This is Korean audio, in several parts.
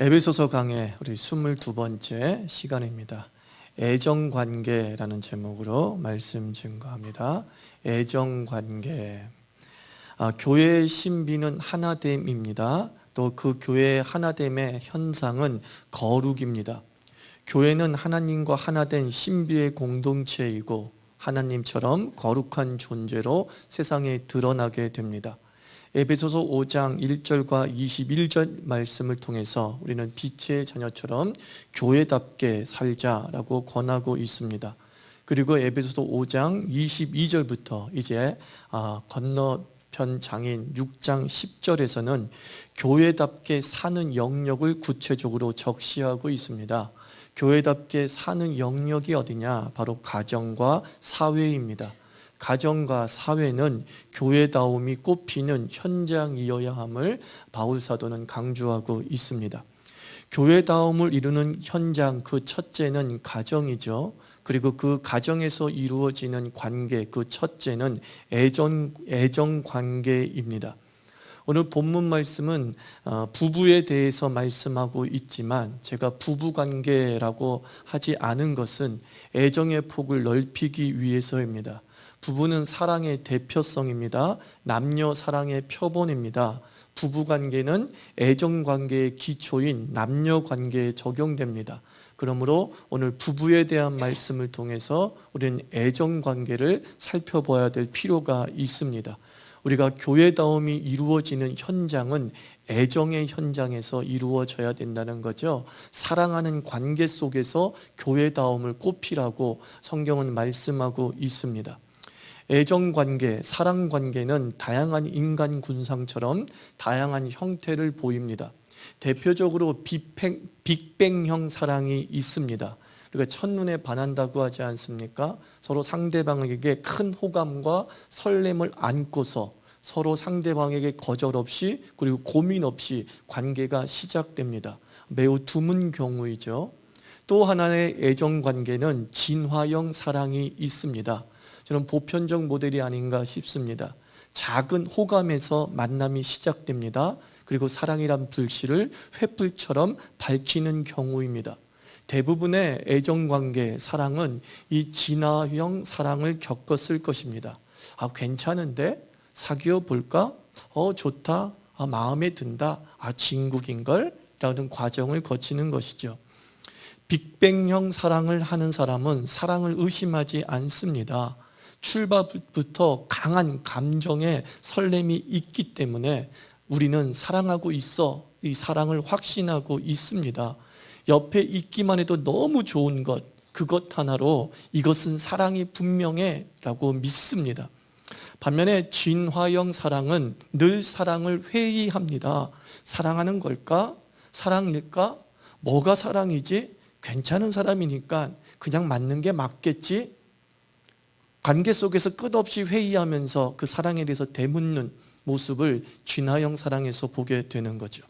에베소서 강의 우리 22번째 시간입니다. 애정관계라는 제목으로 말씀 증거합니다. 애정관계. 교회의 신비는 하나됨입니다. 또 그 교회의 하나됨의 현상은 거룩입니다. 교회는 하나님과 하나된 신비의 공동체이고 하나님처럼 거룩한 존재로 세상에 드러나게 됩니다. 에베소서 5장 1절과 21절 말씀을 통해서 우리는 빛의 자녀처럼 교회답게 살자라고 권하고 있습니다. 그리고 에베소서 5장 22절부터 이제 건너편 장인 6장 10절에서는 교회답게 사는 영역을 구체적으로 적시하고 있습니다. 교회답게 사는 영역이 어디냐? 바로 가정과 사회입니다. 가정과 사회는 교회다움이 꽃피는 현장이어야 함을 바울 사도는 강조하고 있습니다. 교회다움을 이루는 현장, 그 첫째는 가정이죠. 그리고 그 가정에서 이루어지는 관계, 그 첫째는 애정 관계입니다. 오늘 본문 말씀은 부부에 대해서 말씀하고 있지만 제가 부부관계라고 하지 않은 것은 애정의 폭을 넓히기 위해서입니다. 부부는 사랑의 대표성입니다. 남녀 사랑의 표본입니다. 부부관계는 애정관계의 기초인 남녀관계에 적용됩니다. 그러므로 오늘 부부에 대한 말씀을 통해서 우리는 애정관계를 살펴봐야 될 필요가 있습니다. 우리가 교회다움이 이루어지는 현장은 애정의 현장에서 이루어져야 된다는 거죠. 사랑하는 관계 속에서 교회다움을 꽃피라고 성경은 말씀하고 있습니다. 애정관계, 사랑관계는 다양한 인간 군상처럼 다양한 형태를 보입니다. 대표적으로 빅뱅형 사랑이 있습니다. 우리가 첫눈에 반한다고 하지 않습니까? 서로 상대방에게 큰 호감과 설렘을 안고서 서로 상대방에게 거절 없이 그리고 고민 없이 관계가 시작됩니다. 매우 드문 경우이죠. 또 하나의 애정관계는 진화형 사랑이 있습니다. 저는 보편적 모델이 아닌가 싶습니다. 작은 호감에서 만남이 시작됩니다. 그리고 사랑이란 불씨를 횃불처럼 밝히는 경우입니다. 대부분의 애정관계, 사랑은 이 진화형 사랑을 겪었을 것입니다. 괜찮은데? 사귀어 볼까? 좋다. 마음에 든다. 진국인걸? 라는 과정을 거치는 것이죠. 빅뱅형 사랑을 하는 사람은 사랑을 의심하지 않습니다. 출발부터 강한 감정의 설렘이 있기 때문에 우리는 사랑하고 있어. 이 사랑을 확신하고 있습니다. 옆에 있기만 해도 너무 좋은 것, 그것 하나로 이것은 사랑이 분명해 라고 믿습니다. 반면에 진화형 사랑은 늘 사랑을 회의합니다. 사랑하는 걸까? 사랑일까? 뭐가 사랑이지? 괜찮은 사람이니까 그냥 맞는 게 맞겠지? 관계 속에서 끝없이 회의하면서 그 사랑에 대해서 되묻는 모습을 진화형 사랑에서 보게 되는 거죠.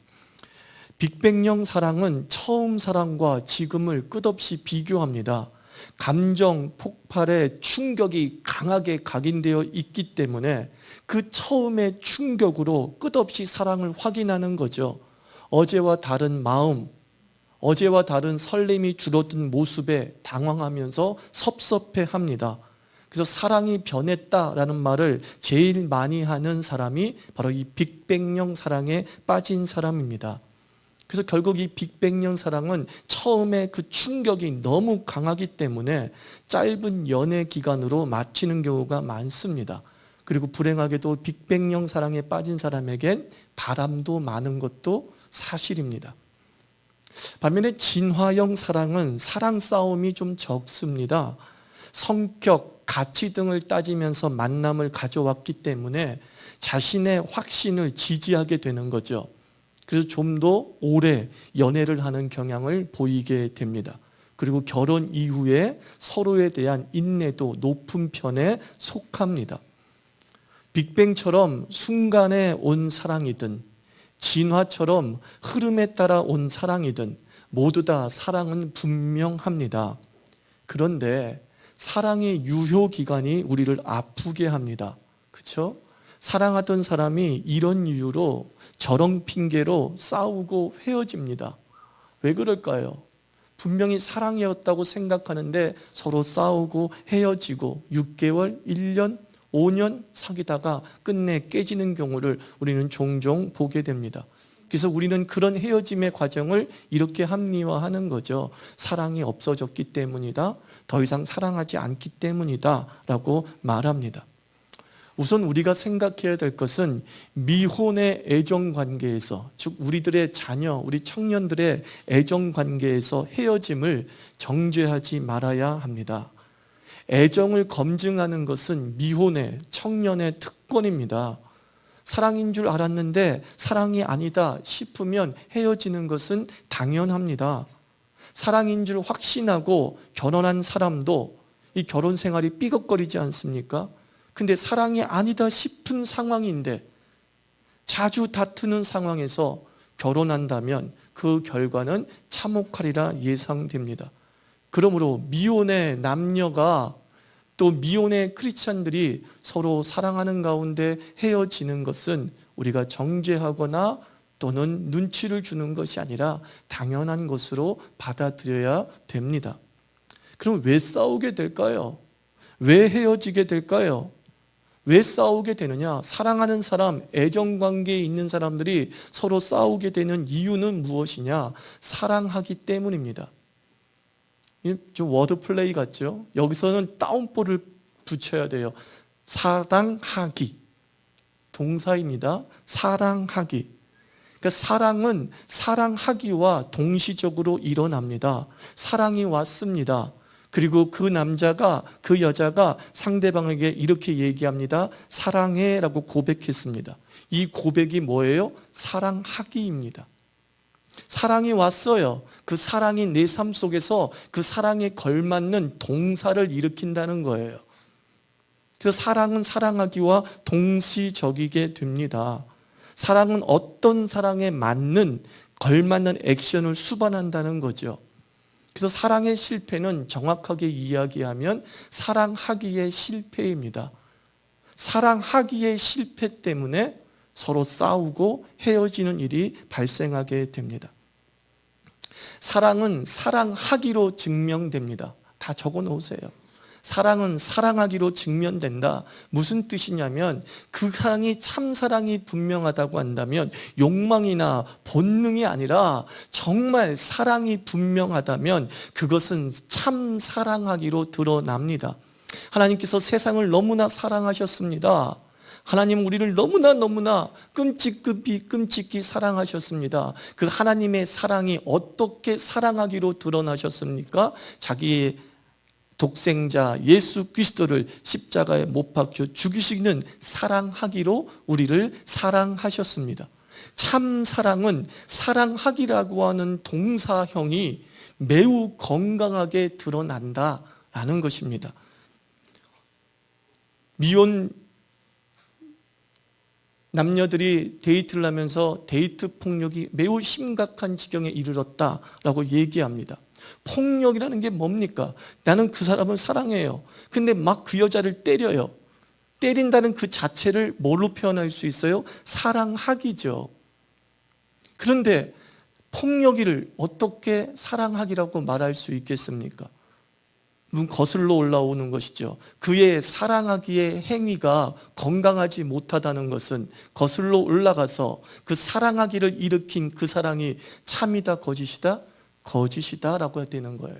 빅뱅형 사랑은 처음 사랑과 지금을 끝없이 비교합니다. 감정 폭발의 충격이 강하게 각인되어 있기 때문에 그 처음의 충격으로 끝없이 사랑을 확인하는 거죠. 어제와 다른 마음, 어제와 다른 설렘이 줄어든 모습에 당황하면서 섭섭해합니다. 그래서 사랑이 변했다라는 말을 제일 많이 하는 사람이 바로 이 빅뱅형 사랑에 빠진 사람입니다. 그래서 결국 이 빅뱅형 사랑은 처음에 그 충격이 너무 강하기 때문에 짧은 연애 기간으로 마치는 경우가 많습니다. 그리고 불행하게도 빅뱅형 사랑에 빠진 사람에겐 바람도 많은 것도 사실입니다. 반면에 진화형 사랑은 사랑 싸움이 좀 적습니다. 성격, 가치 등을 따지면서 만남을 가져왔기 때문에 자신의 확신을 지지하게 되는 거죠. 그래서 좀 더 오래 연애를 하는 경향을 보이게 됩니다. 그리고 결혼 이후에 서로에 대한 인내도 높은 편에 속합니다. 빅뱅처럼 순간에 온 사랑이든 진화처럼 흐름에 따라 온 사랑이든 모두 다 사랑은 분명합니다. 그런데 사랑의 유효 기간이 우리를 아프게 합니다. 그렇죠? 사랑하던 사람이 이런 이유로 저런 핑계로 싸우고 헤어집니다. 왜 그럴까요? 분명히 사랑이었다고 생각하는데 서로 싸우고 헤어지고 6개월, 1년, 5년 사귀다가 끝내 깨지는 경우를 우리는 종종 보게 됩니다. 그래서 우리는 그런 헤어짐의 과정을 이렇게 합리화하는 거죠. 사랑이 없어졌기 때문이다. 더 이상 사랑하지 않기 때문이다 라고 말합니다. 우선 우리가 생각해야 될 것은 미혼의 애정관계에서, 즉 우리들의 자녀, 우리 청년들의 애정관계에서 헤어짐을 정죄하지 말아야 합니다. 애정을 검증하는 것은 미혼의 청년의 특권입니다. 사랑인 줄 알았는데 사랑이 아니다 싶으면 헤어지는 것은 당연합니다. 사랑인 줄 확신하고 결혼한 사람도 이 결혼 생활이 삐걱거리지 않습니까? 근데 사랑이 아니다 싶은 상황인데 자주 다투는 상황에서 결혼한다면 그 결과는 참혹하리라 예상됩니다. 그러므로 미혼의 남녀가 또 미혼의 크리스찬들이 서로 사랑하는 가운데 헤어지는 것은 우리가 정죄하거나 또는 눈치를 주는 것이 아니라 당연한 것으로 받아들여야 됩니다. 그럼 왜 싸우게 될까요? 왜 헤어지게 될까요? 왜 싸우게 되느냐? 사랑하는 사람, 애정관계에 있는 사람들이 서로 싸우게 되는 이유는 무엇이냐? 사랑하기 때문입니다. 좀 워드플레이 같죠? 여기서는 다운볼을 붙여야 돼요. 사랑하기. 동사입니다. 사랑하기. 그러니까 사랑은 사랑하기와 동시적으로 일어납니다. 사랑이 왔습니다. 그리고 그 남자가, 그 여자가 상대방에게 이렇게 얘기합니다. 사랑해 라고 고백했습니다. 이 고백이 뭐예요? 사랑하기입니다. 사랑이 왔어요. 그 사랑이 내 삶 속에서 그 사랑에 걸맞는 동사를 일으킨다는 거예요. 그래서 사랑은 사랑하기와 동시적이게 됩니다. 사랑은 어떤 사랑에 맞는 걸맞는 액션을 수반한다는 거죠. 그래서 사랑의 실패는 정확하게 이야기하면 사랑하기의 실패입니다. 사랑하기의 실패 때문에 서로 싸우고 헤어지는 일이 발생하게 됩니다. 사랑은 사랑하기로 증명됩니다. 다 적어 놓으세요. 사랑은 사랑하기로 증명된다. 무슨 뜻이냐면 그 사랑이 참사랑이 분명하다고 한다면 욕망이나 본능이 아니라 정말 사랑이 분명하다면 그것은 참사랑하기로 드러납니다. 하나님께서 세상을 너무나 사랑하셨습니다. 하나님 우리를 너무나 끔찍히 사랑하셨습니다. 그 하나님의 사랑이 어떻게 사랑하기로 드러나셨습니까? 자기의 독생자 예수 그리스도를 십자가에 못 박혀 죽이시는 사랑하기로 우리를 사랑하셨습니다. 참 사랑은 사랑하기라고 하는 동사형이 매우 건강하게 드러난다라는 것입니다. 미혼 남녀들이 데이트를 하면서 데이트 폭력이 매우 심각한 지경에 이르렀다라고 얘기합니다. 폭력이라는 게 뭡니까? 나는 그 사람을 사랑해요. 근데 막 그 여자를 때려요. 때린다는 그 자체를 뭘로 표현할 수 있어요? 사랑하기죠. 그런데 폭력이를 어떻게 사랑하기라고 말할 수 있겠습니까? 거슬러 올라오는 것이죠. 그의 사랑하기의 행위가 건강하지 못하다는 것은 거슬러 올라가서 그 사랑하기를 일으킨 그 사랑이 참이다 거짓이다? 거짓이다라고 해야 되는 거예요.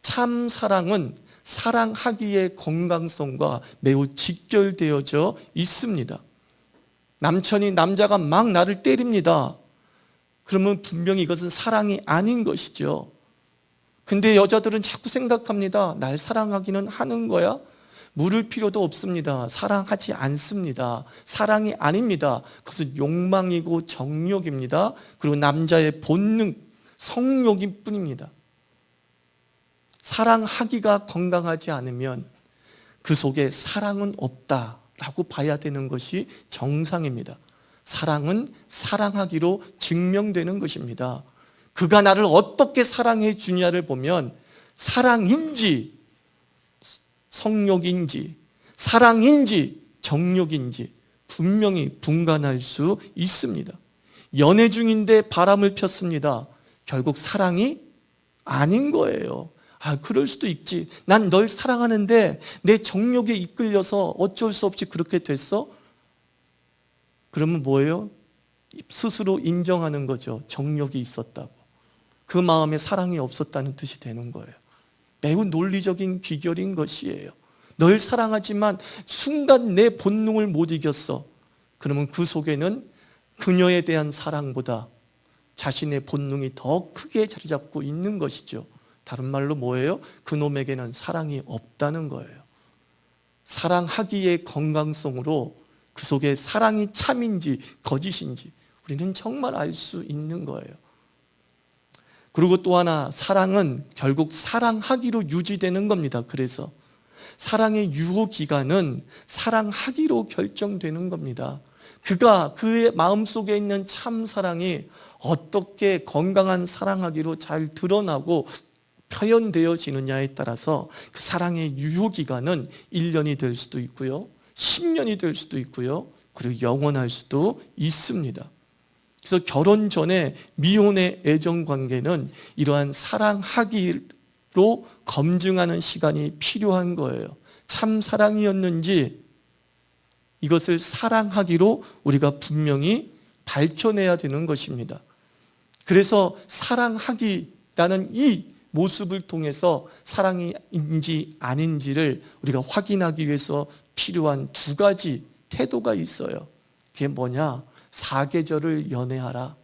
참 사랑은 사랑하기의 건강성과 매우 직결되어져 있습니다. 남자가 막 나를 때립니다. 그러면 분명히 이것은 사랑이 아닌 것이죠. 근데 여자들은 자꾸 생각합니다. 날 사랑하기는 하는 거야? 물을 필요도 없습니다. 사랑하지 않습니다. 사랑이 아닙니다. 그것은 욕망이고 정욕입니다. 그리고 남자의 본능, 성욕일 뿐입니다. 사랑하기가 건강하지 않으면 그 속에 사랑은 없다라고 봐야 되는 것이 정상입니다. 사랑은 사랑하기로 증명되는 것입니다. 그가 나를 어떻게 사랑해 주냐를 보면 사랑인지 성욕인지 사랑인지 정욕인지 분명히 분간할 수 있습니다. 연애 중인데 바람을 폈습니다. 결국 사랑이 아닌 거예요. 그럴 수도 있지. 난 널 사랑하는데 내 정욕에 이끌려서 어쩔 수 없이 그렇게 됐어? 그러면 뭐예요? 스스로 인정하는 거죠. 정욕이 있었다고. 그 마음에 사랑이 없었다는 뜻이 되는 거예요. 매우 논리적인 귀결인 것이에요. 널 사랑하지만 순간 내 본능을 못 이겼어. 그러면 그 속에는 그녀에 대한 사랑보다 자신의 본능이 더 크게 자리 잡고 있는 것이죠. 다른 말로 뭐예요? 그놈에게는 사랑이 없다는 거예요. 사랑하기의 건강성으로 그 속에 사랑이 참인지 거짓인지 우리는 정말 알 수 있는 거예요. 그리고 또 하나, 사랑은 결국 사랑하기로 유지되는 겁니다. 그래서 사랑의 유효 기간은 사랑하기로 결정되는 겁니다. 그가 그의 마음속에 있는 참 사랑이 어떻게 건강한 사랑하기로 잘 드러나고 표현되어지느냐에 따라서 그 사랑의 유효 기간은 1년이 될 수도 있고요, 10년이 될 수도 있고요, 그리고 영원할 수도 있습니다. 그래서 결혼 전에 미혼의 애정 관계는 이러한 사랑하기로 검증하는 시간이 필요한 거예요. 참 사랑이었는지 이것을 사랑하기로 우리가 분명히 밝혀내야 되는 것입니다. 그래서 사랑하기라는 이 모습을 통해서 사랑인지 아닌지를 우리가 확인하기 위해서 필요한 두 가지 태도가 있어요. 그게 뭐냐? 사계절을 연애하라.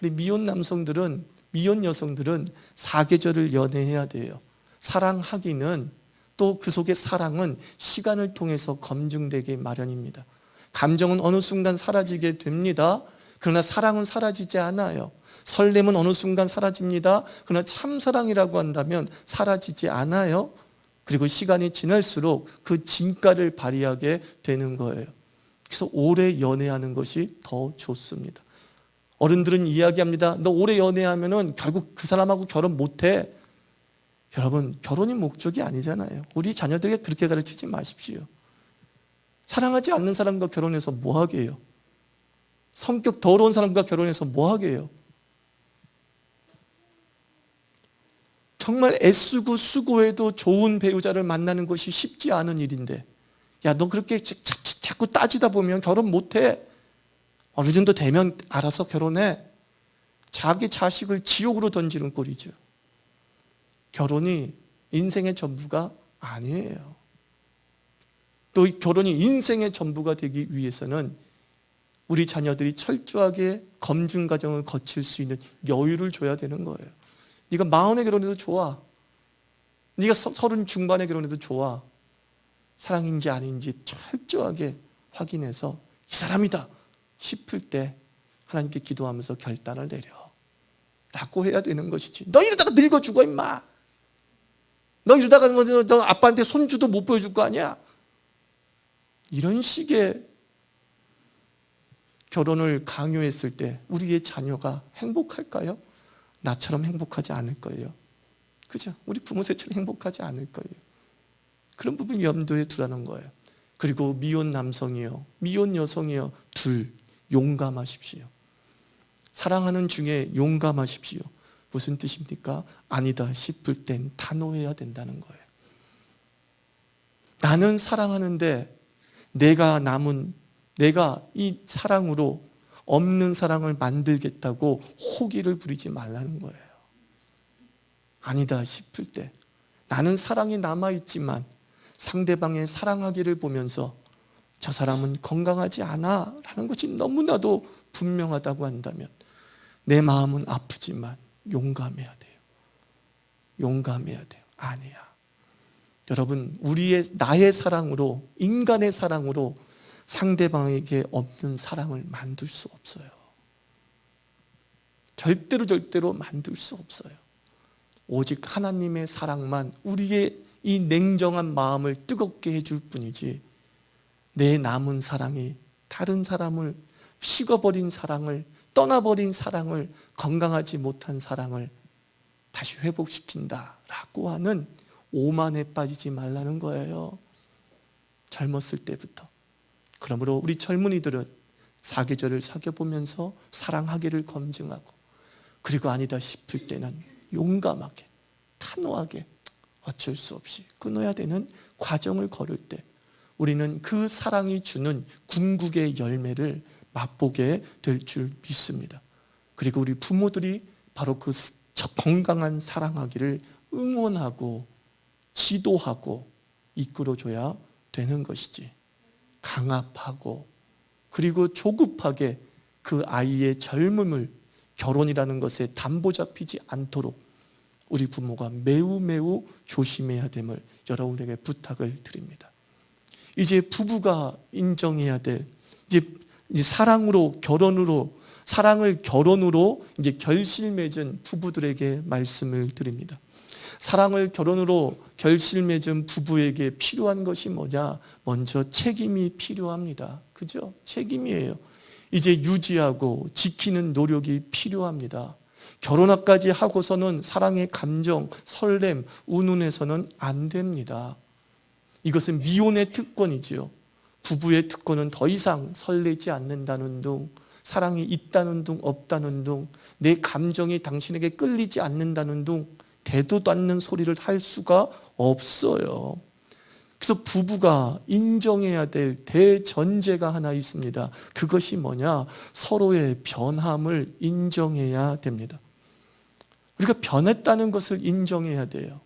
우리 미혼 남성들은, 미혼 여성들은 사계절을 연애해야 돼요. 사랑하기는, 또 그 속의 사랑은 시간을 통해서 검증되기 마련입니다. 감정은 어느 순간 사라지게 됩니다. 그러나 사랑은 사라지지 않아요. 설렘은 어느 순간 사라집니다. 그러나 참사랑이라고 한다면 사라지지 않아요. 그리고 시간이 지날수록 그 진가를 발휘하게 되는 거예요. 그래서 오래 연애하는 것이 더 좋습니다. 어른들은 이야기합니다. 너 오래 연애하면 결국 그 사람하고 결혼 못해. 여러분, 결혼이 목적이 아니잖아요. 우리 자녀들에게 그렇게 가르치지 마십시오. 사랑하지 않는 사람과 결혼해서 뭐 하게요? 성격 더러운 사람과 결혼해서 뭐 하게요? 정말 애쓰고 수고해도 좋은 배우자를 만나는 것이 쉽지 않은 일인데, 야, 너 그렇게 자꾸 따지다 보면 결혼 못해. 어느 정도 되면 알아서 결혼해. 자기 자식을 지옥으로 던지는 꼴이죠. 결혼이 인생의 전부가 아니에요. 또 결혼이 인생의 전부가 되기 위해서는 우리 자녀들이 철저하게 검증 과정을 거칠 수 있는 여유를 줘야 되는 거예요. 네가 40에 결혼해도 좋아. 네가 30 중반에 결혼해도 좋아. 사랑인지 아닌지 철저하게 확인해서 이 사람이다 싶을 때 하나님께 기도하면서 결단을 내려 라고 해야 되는 것이지. 너 이러다가 늙어 죽어 임마. 너 이러다가 너 아빠한테 손주도 못 보여줄 거 아니야. 이런 식의 결혼을 강요했을 때 우리의 자녀가 행복할까요? 나처럼 행복하지 않을걸요. 그죠? 우리 부모세처럼 행복하지 않을걸요. 그런 부분 염두에 두라는 거예요. 그리고 미혼 남성이요, 미혼 여성이요, 둘 용감하십시오. 사랑하는 중에 용감하십시오. 무슨 뜻입니까? 아니다 싶을 땐 단호해야 된다는 거예요. 나는 사랑하는데 내가 이 사랑으로 없는 사랑을 만들겠다고 호기를 부리지 말라는 거예요. 아니다 싶을 때 나는 사랑이 남아있지만 상대방의 사랑하기를 보면서 저 사람은 건강하지 않아 라는 것이 너무나도 분명하다고 한다면 내 마음은 아프지만 용감해야 돼요. 용감해야 돼요. 아니야. 여러분, 나의 사랑으로, 인간의 사랑으로 상대방에게 없는 사랑을 만들 수 없어요. 절대로 만들 수 없어요. 오직 하나님의 사랑만 우리의 이 냉정한 마음을 뜨겁게 해줄 뿐이지, 내 남은 사랑이 다른 사람을, 식어버린 사랑을, 떠나버린 사랑을, 건강하지 못한 사랑을 다시 회복시킨다라고 하는 오만에 빠지지 말라는 거예요. 젊었을 때부터. 그러므로 우리 젊은이들은 사계절을 사귀어보면서 사랑하기를 검증하고, 그리고 아니다 싶을 때는 용감하게, 단호하게, 어쩔 수 없이 끊어야 되는 과정을 걸을 때 우리는 그 사랑이 주는 궁극의 열매를 맛보게 될 줄 믿습니다. 그리고 우리 부모들이 바로 그 건강한 사랑하기를 응원하고 지도하고 이끌어줘야 되는 것이지, 강압하고 그리고 조급하게 그 아이의 젊음을 결혼이라는 것에 담보 잡히지 않도록 우리 부모가 매우 매우 조심해야 됨을 여러분에게 부탁을 드립니다. 이제 부부가 인정해야 될, 이제 사랑을 결혼으로 이제 결실 맺은 부부들에게 말씀을 드립니다. 사랑을 결혼으로 결실 맺은 부부에게 필요한 것이 뭐냐? 먼저 책임이 필요합니다. 그죠? 책임이에요. 이제 유지하고 지키는 노력이 필요합니다. 결혼까지 하고서는 사랑의 감정, 설렘, 운운해서는 안 됩니다. 이것은 미혼의 특권이지요. 부부의 특권은 더 이상 설레지 않는다는 둥, 사랑이 있다는 둥 없다는 둥, 내 감정이 당신에게 끌리지 않는다는 둥, 대도 않는 소리를 할 수가 없어요. 그래서 부부가 인정해야 될 대전제가 하나 있습니다. 그것이 뭐냐? 서로의 변함을 인정해야 됩니다. 우리가 변했다는 것을 인정해야 돼요.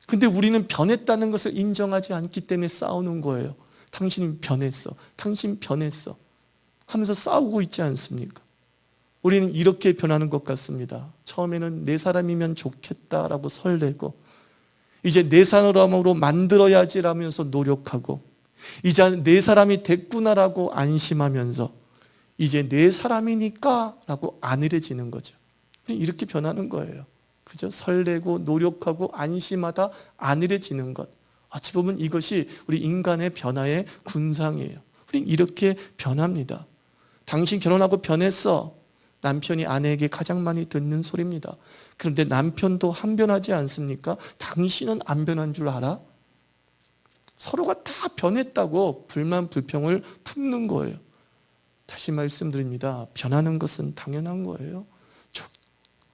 근데 우리는 변했다는 것을 인정하지 않기 때문에 싸우는 거예요. 당신 변했어, 당신 변했어 하면서 싸우고 있지 않습니까? 우리는 이렇게 변하는 것 같습니다. 처음에는 내 사람이면 좋겠다라고 설레고, 이제 내 사람으로 만들어야지라면서 노력하고, 이제 내 사람이 됐구나라고 안심하면서 이제 내 사람이니까 라고 안일해지는 거죠. 이렇게 변하는 거예요. 그죠? 설레고 노력하고 안심하다 안일해지는 것. 어찌 보면 이것이 우리 인간의 변화의 군상이에요. 우린 이렇게 변합니다. 당신 결혼하고 변했어. 남편이 아내에게 가장 많이 듣는 소리입니다. 그런데 남편도 한 변하지 않습니까? 당신은 안 변한 줄 알아? 서로가 다 변했다고 불만 불평을 품는 거예요. 다시 말씀드립니다. 변하는 것은 당연한 거예요.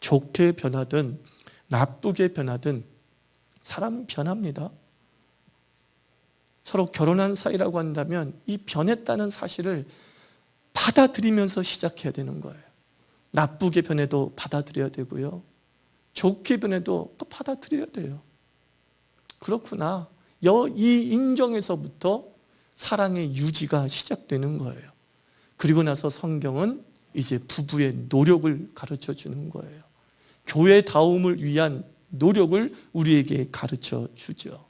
좋게 변하든 나쁘게 변하든 사람은 변합니다. 서로 결혼한 사이라고 한다면 이 변했다는 사실을 받아들이면서 시작해야 되는 거예요. 나쁘게 변해도 받아들여야 되고요. 좋게 변해도 또 받아들여야 돼요. 그렇구나. 이 인정에서부터 사랑의 유지가 시작되는 거예요. 그리고 나서 성경은 이제 부부의 노력을 가르쳐 주는 거예요. 교회다움을 위한 노력을 우리에게 가르쳐 주죠.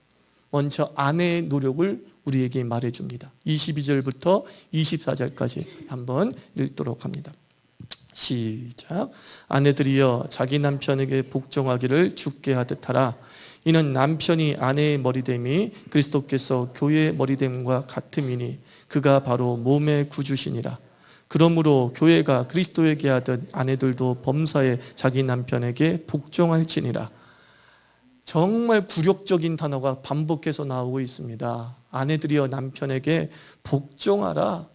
먼저 아내의 노력을 우리에게 말해줍니다. 22절부터 24절까지 한번 읽도록 합니다. 시작. 아내들이여 자기 남편에게 복종하기를 주께 하듯 하라. 이는 남편이 아내의 머리됨이 그리스도께서 교회의 머리됨과 같음이니 그가 바로 몸의 구주시니라. 그러므로 교회가 그리스도에게 하듯 아내들도 범사에 자기 남편에게 복종할지니라. 정말 굴욕적인 단어가 반복해서 나오고 있습니다. 아내들이여 남편에게 복종하라.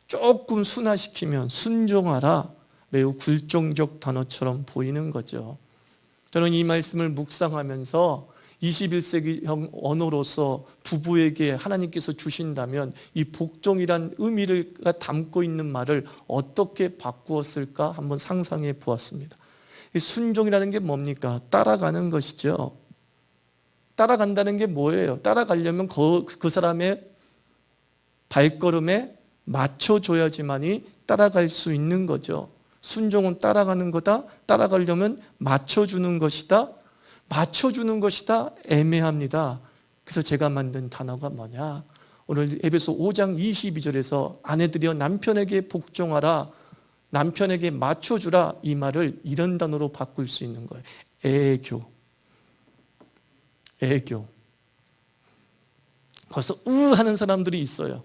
조금 순화시키면 순종하라. 매우 굴종적 단어처럼 보이는 거죠. 저는 이 말씀을 묵상하면서 21세기형 언어로서 부부에게 하나님께서 주신다면 이 복종이란 의미를 담고 있는 말을 어떻게 바꾸었을까 한번 상상해 보았습니다. 이 순종이라는 게 뭡니까? 따라가는 것이죠. 따라간다는 게 뭐예요? 따라가려면 그 사람의 발걸음에 맞춰줘야지만이 따라갈 수 있는 거죠. 순종은 따라가는 거다. 따라가려면 맞춰주는 것이다. 맞춰주는 것이다. 애매합니다. 그래서 제가 만든 단어가 뭐냐? 오늘 에베소 5장 22절에서 아내들이여 남편에게 복종하라. 남편에게 맞춰주라. 이 말을 이런 단어로 바꿀 수 있는 거예요. 애교. 애교. 벌써 하는 사람들이 있어요.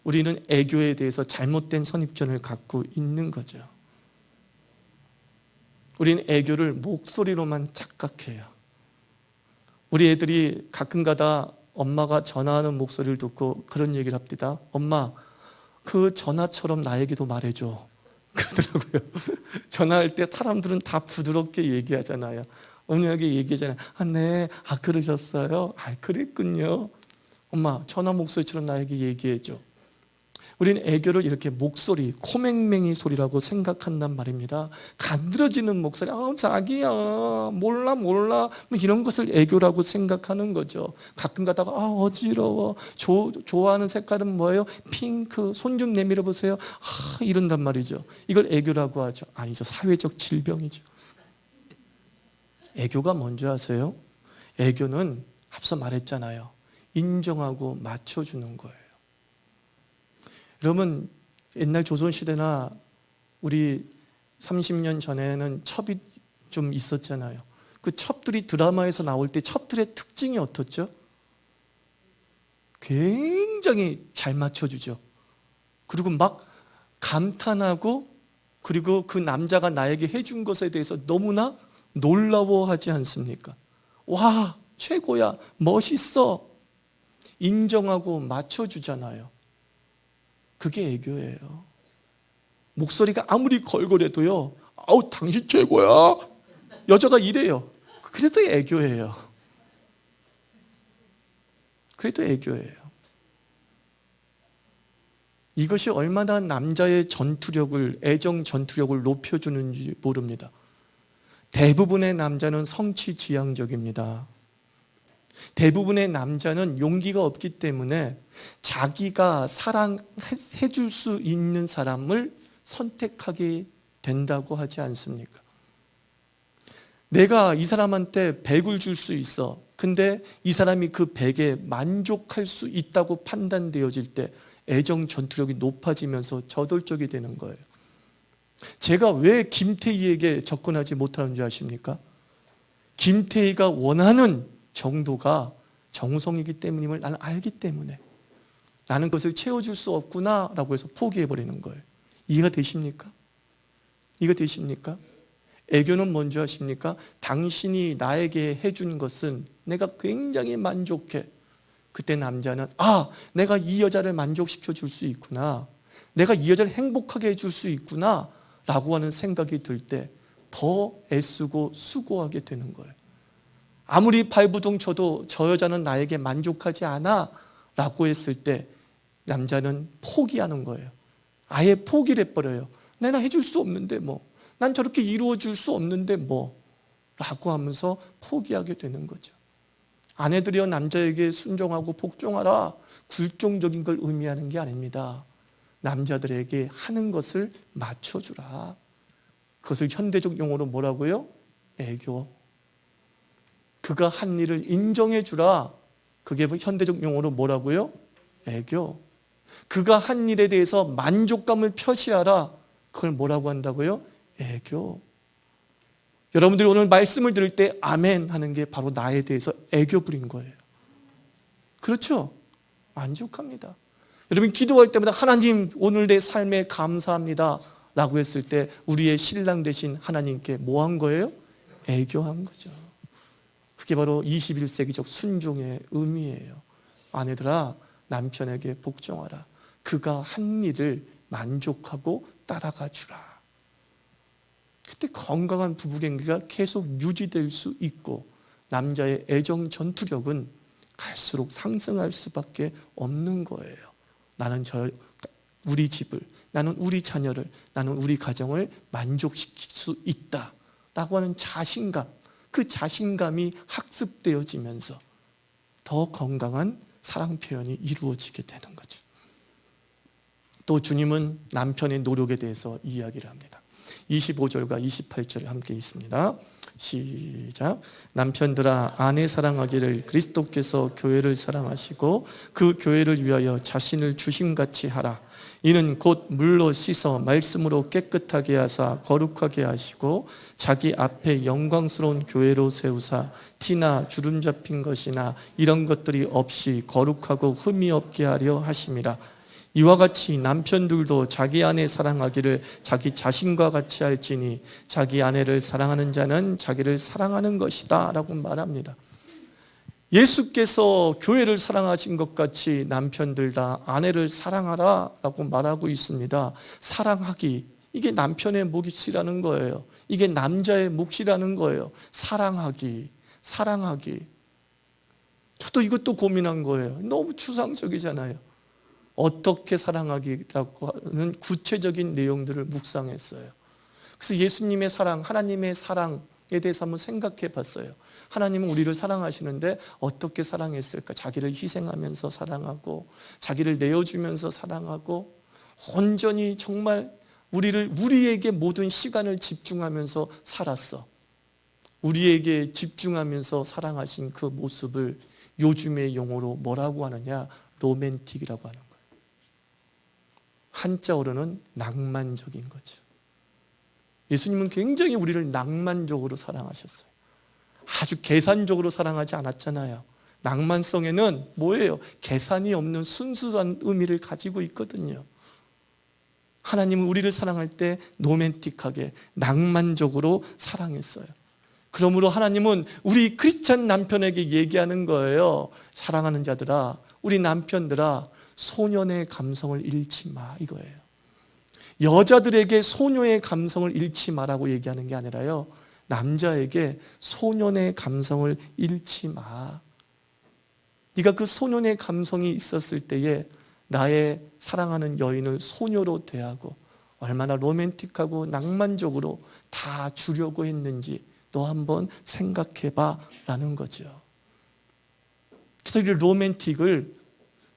우리는 애교에 대해서 잘못된 선입견을 갖고 있는 거죠. 우리는 애교를 목소리로만 착각해요. 우리 애들이 가끔가다 엄마가 전화하는 목소리를 듣고 그런 얘기를 합니다. 엄마, 그 전화처럼 나에게도 말해줘. 그러더라고요. 전화할 때 사람들은 다 부드럽게 얘기하잖아요. 온유하게 얘기하잖아요. 네, 그러셨어요? 그랬군요. 엄마, 전화 목소리처럼 나에게 얘기해줘. 우리는 애교를 이렇게 목소리, 코맹맹이 소리라고 생각한단 말입니다. 간드러지는 목소리, 자기야, 몰라, 뭐 이런 것을 애교라고 생각하는 거죠. 가끔 가다가, 어지러워. 좋아하는 색깔은 뭐예요? 핑크. 손 좀 내밀어 보세요. 이런단 말이죠. 이걸 애교라고 하죠. 아니죠. 사회적 질병이죠. 애교가 뭔지 아세요? 애교는 앞서 말했잖아요. 인정하고 맞춰주는 거예요. 여러분, 옛날 조선시대나 우리 30년 전에는 첩이 좀 있었잖아요. 그 첩들이 드라마에서 나올 때 첩들의 특징이 어떻죠? 굉장히 잘 맞춰주죠. 그리고 막 감탄하고, 그리고 그 남자가 나에게 해준 것에 대해서 너무나 놀라워하지 않습니까? 와, 최고야, 멋있어. 인정하고 맞춰주잖아요. 그게 애교예요. 목소리가 아무리 걸걸해도요, 당신 최고야. 여자가 이래요. 그래도 애교예요. 그래도 애교예요. 이것이 얼마나 남자의 전투력을, 애정 전투력을 높여주는지 모릅니다. 대부분의 남자는 성취지향적입니다. 대부분의 남자는 용기가 없기 때문에 자기가 사랑해 줄 수 있는 사람을 선택하게 된다고 하지 않습니까? 내가 이 사람한테 100을 줄 수 있어. 근데 이 사람이 그 100에 만족할 수 있다고 판단되어질 때 애정 전투력이 높아지면서 저돌적이 되는 거예요. 제가 왜 김태희에게 접근하지 못하는 줄 아십니까? 김태희가 원하는 정도가 정성이기 때문임을 나는 알기 때문에, 나는 그것을 채워줄 수 없구나 라고 해서 포기해버리는 거예요. 이해가 되십니까? 이해가 되십니까? 애교는 뭔지 아십니까? 당신이 나에게 해준 것은 내가 굉장히 만족해. 그때 남자는 내가 이 여자를 만족시켜 줄 수 있구나, 내가 이 여자를 행복하게 해줄 수 있구나 라고 하는 생각이 들 때 더 애쓰고 수고하게 되는 거예요. 아무리 발부둥 쳐도 저 여자는 나에게 만족하지 않아 라고 했을 때 남자는 포기하는 거예요. 아예 포기를 해버려요. 내가 해줄 수 없는데 난 저렇게 이루어줄 수 없는데 라고 하면서 포기하게 되는 거죠. 아내들이여 남자에게 순종하고 복종하라, 굴종적인 걸 의미하는 게 아닙니다. 남자들에게 하는 것을 맞춰주라. 그것을 현대적 용어로 뭐라고요? 애교. 그가 한 일을 인정해 주라. 그게 현대적 용어로 뭐라고요? 애교. 그가 한 일에 대해서 만족감을 표시하라. 그걸 뭐라고 한다고요? 애교. 여러분들이 오늘 말씀을 들을 때 아멘 하는 게 바로 나에 대해서 애교 부린 거예요. 그렇죠? 만족합니다. 여러분 기도할 때마다 하나님 오늘 내 삶에 감사합니다 라고 했을 때 우리의 신랑 되신 하나님께 뭐 한 거예요? 애교한 거죠. 그게 바로 21세기적 순종의 의미예요. 아내들아, 남편에게 복종하라. 그가 한 일을 만족하고 따라가 주라. 그때 건강한 부부관계가 계속 유지될 수 있고 남자의 애정 전투력은 갈수록 상승할 수밖에 없는 거예요. 나는 우리 집을, 나는 우리 자녀를, 나는 우리 가정을 만족시킬 수 있다라고 하는 자신감, 그 자신감이 학습되어지면서 더 건강한 사랑 표현이 이루어지게 되는 거죠. 또 주님은 남편의 노력에 대해서 이야기를 합니다. 25절과 28절을 함께 읽습니다. 시작. 남편들아, 아내 사랑하기를 그리스도께서 교회를 사랑하시고 그 교회를 위하여 자신을 주심같이 하라. 이는 곧 물로 씻어 말씀으로 깨끗하게 하사 거룩하게 하시고 자기 앞에 영광스러운 교회로 세우사 티나 주름 잡힌 것이나 이런 것들이 없이 거룩하고 흠이 없게 하려 하심이라. 이와 같이 남편들도 자기 아내 사랑하기를 자기 자신과 같이 할지니 자기 아내를 사랑하는 자는 자기를 사랑하는 것이다 라고 말합니다. 예수께서 교회를 사랑하신 것 같이 남편들 다 아내를 사랑하라 라고 말하고 있습니다. 사랑하기, 이게 남편의 몫이라는 거예요. 이게 남자의 몫이라는 거예요. 사랑하기. 저도 이것도 고민한 거예요. 너무 추상적이잖아요. 어떻게 사랑하기라고 하는 구체적인 내용들을 묵상했어요. 그래서 예수님의 사랑, 하나님의 사랑에 대해서 한번 생각해 봤어요. 하나님은 우리를 사랑하시는데 어떻게 사랑했을까? 자기를 희생하면서 사랑하고, 자기를 내어주면서 사랑하고, 온전히 정말 우리에게 모든 시간을 집중하면서 살았어. 우리에게 집중하면서 사랑하신 그 모습을 요즘의 용어로 뭐라고 하느냐? 로맨틱이라고 하는 거예요. 한자어로는 낭만적인 거죠. 예수님은 굉장히 우리를 낭만적으로 사랑하셨어요. 아주 계산적으로 사랑하지 않았잖아요. 낭만성에는 뭐예요? 계산이 없는 순수한 의미를 가지고 있거든요. 하나님은 우리를 사랑할 때 로맨틱하게, 낭만적으로 사랑했어요. 그러므로 하나님은 우리 크리스찬 남편에게 얘기하는 거예요. 사랑하는 자들아, 우리 남편들아, 소년의 감성을 잃지 마, 이거예요. 여자들에게 소녀의 감성을 잃지 마라고 얘기하는 게 아니라요, 남자에게 소년의 감성을 잃지 마. 네가 그 소년의 감성이 있었을 때에 나의 사랑하는 여인을 소녀로 대하고 얼마나 로맨틱하고 낭만적으로 다 주려고 했는지 너 한번 생각해봐 라는 거죠. 그래서 이 로맨틱을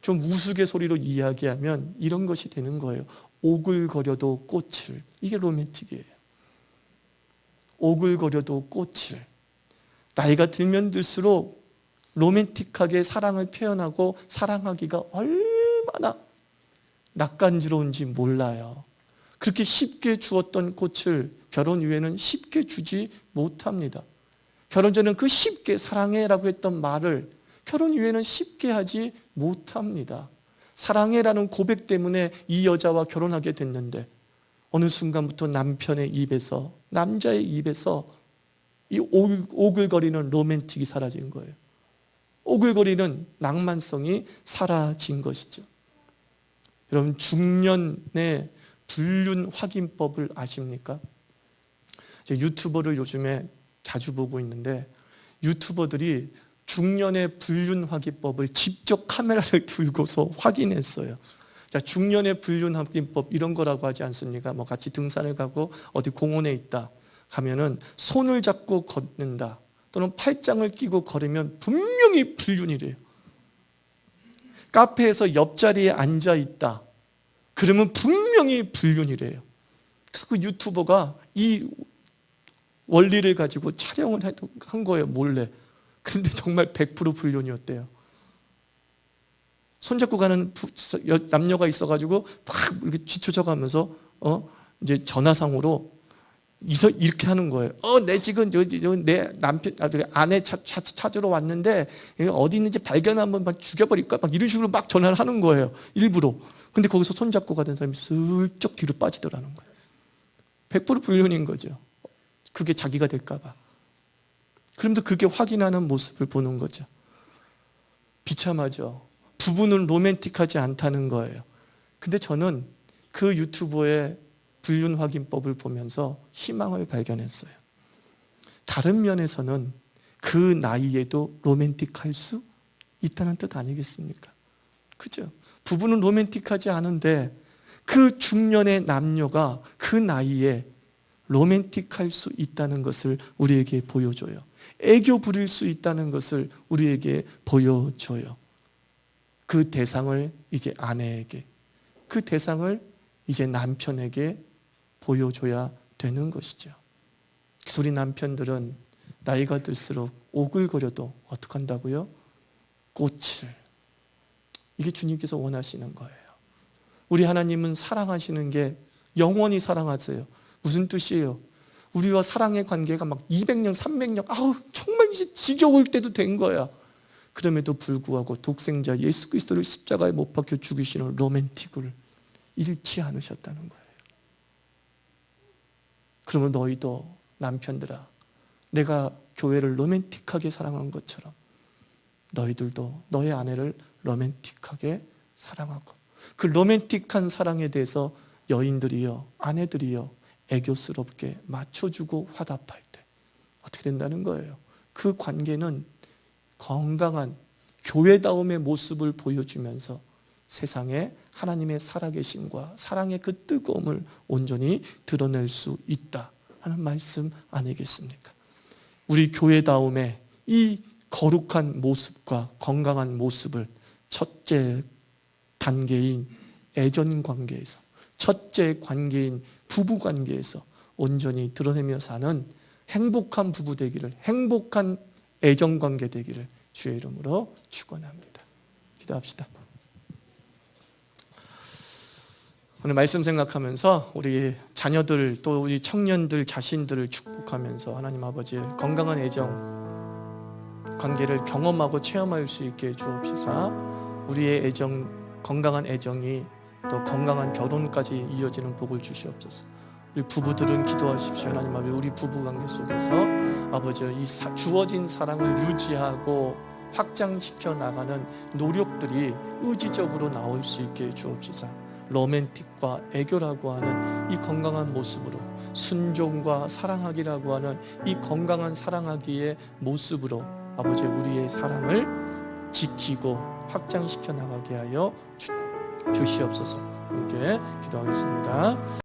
좀 우스갯소리로 이야기하면 이런 것이 되는 거예요. 오글거려도 꽃을. 이게 로맨틱이에요. 오글거려도 꽃을. 나이가 들면 들수록 로맨틱하게 사랑을 표현하고 사랑하기가 얼마나 낯간지러운지 몰라요. 그렇게 쉽게 주었던 꽃을 결혼 이후에는 쉽게 주지 못합니다. 결혼 전에는 그 쉽게 사랑해라고 했던 말을 결혼 이후에는 쉽게 하지 못합니다. 사랑해라는 고백 때문에 이 여자와 결혼하게 됐는데 어느 순간부터 남편의 입에서, 남자의 입에서 이 오글거리는 로맨틱이 사라진 거예요. 오글거리는 낭만성이 사라진 것이죠. 여러분, 중년의 불륜 확인법을 아십니까? 유튜버를 요즘에 자주 보고 있는데 유튜버들이 중년의 불륜 확인법을 직접 카메라를 들고서 확인했어요. 자, 중년의 불륜 확인법 이런 거라고 하지 않습니까? 뭐 같이 등산을 가고 어디 공원에 있다 가면은 손을 잡고 걷는다 또는 팔짱을 끼고 걸으면 분명히 불륜이래요. 카페에서 옆자리에 앉아 있다 그러면 분명히 불륜이래요. 그래서 그 유튜버가 이 원리를 가지고 촬영을 한 거예요, 몰래. 근데 정말 100% 불륜이었대요. 손잡고 가는 남녀가 있어가지고 딱 이렇게 뒤쳐져가면서 이제 전화상으로 이렇게 하는 거예요. 내 지금 내 남편 아내 찾으러 왔는데 어디 있는지 발견 한번 막 죽여버릴까 막 이런 식으로 막 전화를 하는 거예요, 일부러. 근데 거기서 손잡고 가던 사람이 슬쩍 뒤로 빠지더라는 거예요. 100% 불륜인 거죠. 그게 자기가 될까 봐. 그러면서 그게 확인하는 모습을 보는 거죠. 비참하죠. 부부는 로맨틱하지 않다는 거예요. 근데 저는 그 유튜버의 불륜 확인법을 보면서 희망을 발견했어요. 다른 면에서는 그 나이에도 로맨틱할 수 있다는 뜻 아니겠습니까? 그죠? 부부는 로맨틱하지 않은데 그 중년의 남녀가 그 나이에 로맨틱할 수 있다는 것을 우리에게 보여줘요. 애교 부릴 수 있다는 것을 우리에게 보여줘요. 그 대상을 이제 아내에게, 그 대상을 이제 남편에게 보여줘야 되는 것이죠. 그래서 우리 남편들은 나이가 들수록 오글거려도 어떻게 한다고요? 꽃을. 이게 주님께서 원하시는 거예요. 우리 하나님은 사랑하시는 게 영원히 사랑하세요. 무슨 뜻이에요? 우리와 사랑의 관계가 막 200년, 300년, 정말 이제 지겨울 때도 된 거야. 그럼에도 불구하고 독생자 예수 그리스도를 십자가에 못 박혀 죽이시는 로맨틱을 잃지 않으셨다는 거예요. 그러면 너희도 남편들아, 내가 교회를 로맨틱하게 사랑한 것처럼 너희들도 너의 아내를 로맨틱하게 사랑하고 그 로맨틱한 사랑에 대해서 여인들이요, 아내들이요, 애교스럽게 맞춰주고 화답할 때 어떻게 된다는 거예요? 그 관계는 건강한 교회다움의 모습을 보여주면서 세상에 하나님의 살아계심과 사랑의 그 뜨거움을 온전히 드러낼 수 있다 하는 말씀 아니겠습니까? 우리 교회다움의 이 거룩한 모습과 건강한 모습을 첫째 단계인 애전 관계에서, 첫째 관계인 부부 관계에서 온전히 드러내며 사는 행복한 부부 되기를, 행복한 애정 관계 되기를 주의 이름으로 축원합니다. 기도합시다. 오늘 말씀 생각하면서 우리 자녀들 또 우리 청년들 자신들을 축복하면서 하나님 아버지 건강한 애정 관계를 경험하고 체험할 수 있게 해주옵시사. 우리의 애정, 건강한 애정이 또 건강한 결혼까지 이어지는 복을 주시옵소서. 우리 부부들은 기도하십시오. 하나님 아버지 우리 부부 관계 속에서 아버지 이 주어진 사랑을 유지하고 확장시켜 나가는 노력들이 의지적으로 나올 수 있게 해주옵시사. 로맨틱과 애교라고 하는 이 건강한 모습으로, 순종과 사랑하기라고 하는 이 건강한 사랑하기의 모습으로 아버지 우리의 사랑을 지키고 확장시켜 나가게 하여 주시옵소서. 함께 기도하겠습니다.